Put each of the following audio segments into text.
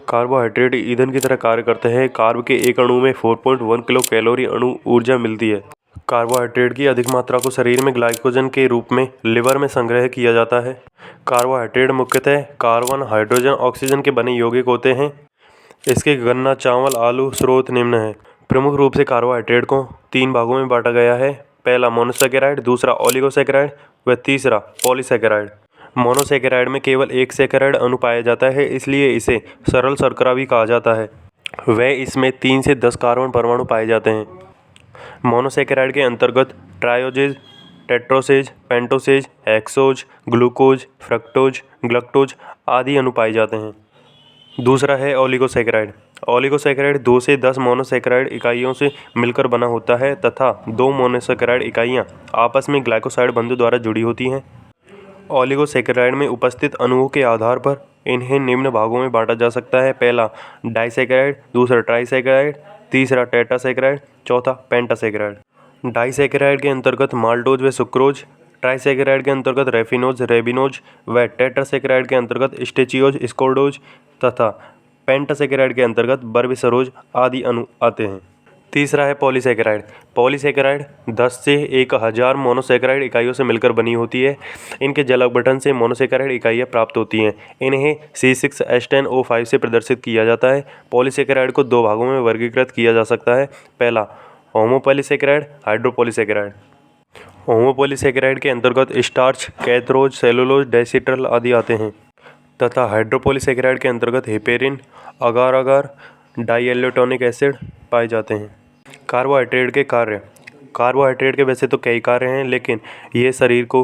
Carbohydrate ईंधन की तरह कार्य करते हैं। कार्ब के एक अणु में 4.1 किलो कैलोरी अणु ऊर्जा मिलती है। कार्बोहाइड्रेट की अधिक मात्रा को शरीर में ग्लाइकोजन के रूप में लिवर में संग्रह किया जाता है। कार्बोहाइड्रेट मुख्यतः कार्बन, हाइड्रोजन, ऑक्सीजन के बने यौगिक होते हैं। इसके गन्ना, चावल, आलू स्रोत निम्न है। प्रमुख रूप से कार्बोहाइड्रेट को 3 भागों में बांटा गया है। पहला मोनोसैकेराइड, दूसरा ओलिगोसैकेराइड व तीसरा पॉलीसैकेराइड। मोनोसैकेराइड में केवल एक सैकेराइड अणु पाया जाता है, इसलिए इसे सरल शर्करा भी कहा जाता है। वह इसमें 3 से 10 कार्बन परमाणु पाए जाते हैं। मोनोसैकेराइड के अंतर्गत ट्रायोजेज, टेट्रोसेज, पेंटोसेज, हेक्सोज, ग्लूकोज, फ्रक्टोज, ग्लक्टोज आदि अणु पाए जाते हैं। दूसरा है ओलिगोसैकेराइड। ओलिगोसैकेराइड 2 से 10 मोनोसैकेराइड इकाइयों से मिलकर बना होता है तथा 2 मोनोसैकेराइड इकाइयां आपस में ग्लाइकोसाइड बंधों द्वारा जुड़ी होती हैं। ओलिगोसैकेराइड में उपस्थित अणुओं के आधार पर इन्हें निम्न भागों में बांटा जा सकता है। पहला डाइसैकेराइड, दूसरा ट्राइसैकेराइड, तीसरा टेट्रासैकेराइड, चौथा पेंटासैकेराइड। डाइसैकेराइड के अंतर्गत माल्टोज व सुक्रोज, ट्राइसैकेराइड के अंतर्गत रेफिनोज, रेबिनोज व टेट्रासैकेराइड के अंतर्गत स्टेचियोज, स्कोर्डोज तथा पेंटासैकेराइड के अंतर्गत बर्बिसरोज आदि अणु आते हैं। तीसरा है पॉलीसैकेराइड। पॉलीसैकेराइड 10 से 1000 मोनोसैकेराइड इकाइयों से मिलकर बनी होती है। इनके जल अपघटन से मोनोसैकेराइड इकाइयाँ प्राप्त होती हैं। इन्हें C6H10O5 से प्रदर्शित किया जाता है। पॉलीसैकेराइड को 2 भागों में वर्गीकृत किया जा सकता है। पहला होमोपॉलीसैकेराइड, हाइड्रोपॉलीसैकेराइड। होमोपॉलीसैकेराइड के अंतर्गत स्टार्च, कैथरोज, सेलुलोज, डेसिट्रल आदि आते हैं तथा हाइड्रोपॉलीसैकेराइड के अंतर्गत हेपेरिन, अगार अगार, डाइएलेटोनिक एसिड पाए जाते हैं। कार्बोहाइड्रेट के कार्य। कार्बोहाइड्रेट के वैसे तो कई कार्य हैं, लेकिन ये शरीर को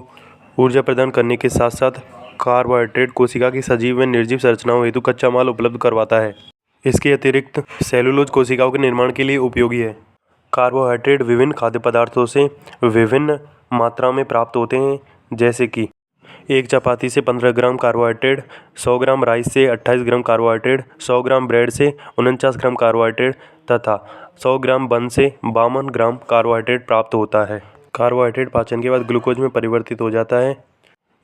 ऊर्जा प्रदान करने के साथ साथ कार्बोहाइड्रेट कोशिका की सजीव व निर्जीव संरचनाओं हेतु कच्चा माल उपलब्ध करवाता है। इसके अतिरिक्त सेलुलोज कोशिकाओं के निर्माण के लिए उपयोगी है। कार्बोहाइड्रेट विभिन्न खाद्य पदार्थों से विभिन्न मात्रा में प्राप्त होते हैं, जैसे कि एक चपाती से 15 ग्राम कार्बोहाइड्रेट, 100 ग्राम राइस से 28 ग्राम कार्बोहाइड्रेट, 100 ग्राम ब्रेड से 49 ग्राम कार्बोहाइड्रेट तथा 100 ग्राम बन से 52 ग्राम कार्बोहाइड्रेट प्राप्त होता है। कार्बोहाइड्रेट पाचन के बाद ग्लूकोज में परिवर्तित हो जाता है।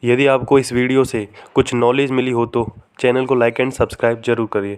यदि आपको इस वीडियो से कुछ नॉलेज मिली हो तो चैनल को लाइक एंड सब्सक्राइब जरूर करिए।